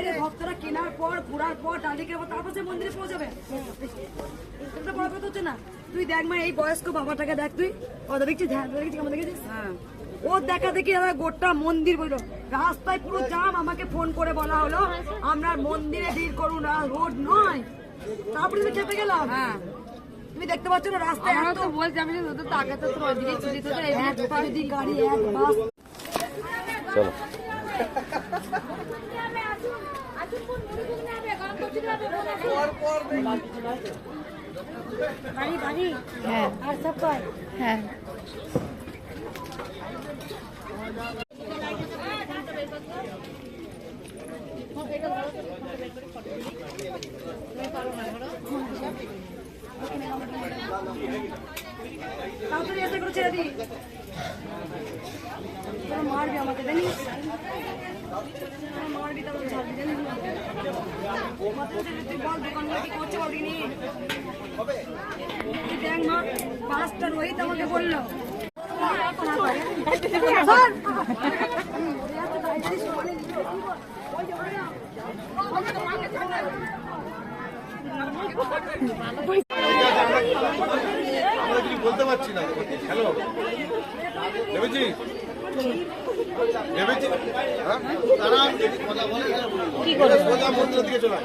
বাইরে ভক্তরা কেনার পর ঘোরার পর ডালিকের পর তারপর সে মন্দিরে পৌঁছাবে। এটা বড় কথা হচ্ছে না। তুই দেখ মা, এই বয়স্ক বাবাটাকে দেখ, তুই কথা দেখছিস, ধ্যান দেখছিস, কেমন দেখেছিস? ও দেখা দেখি গোটা মন্দির বললো, রাস্তায় পুরো জাম। আমাকে ফোন করে বলা হলো আমরা মন্দিরে ভিড় করুন, রোড নয়। তারপরে তুমি চেপে গেলাম। তুমি দেখতে পাচ্ছ না রাস্তায় এত বলছি, আমি তোদের তাকাতে তো ওদিকে চুরি তোদের এক পাঁচটি গাড়ি, এক বাস। চলো বাড়ি বাড়ি, হ্যাঁ, আর সব কয়, হ্যাঁ তাড়াতাড়ি এসে করে ছেড়ে দিই, মারবি আমাকে জানিস, মারবি তারপরে ছাড়বি জানিস। তুই বল দোকানগুলো কি করছে বলিনি? দেখ মা, পাঁচটা রোহিত আমাকে বললো বলতে পারছি না। হ্যালো ভেবেছি ভেবেছি তারা সোজা মন্দিরের দিকে চলে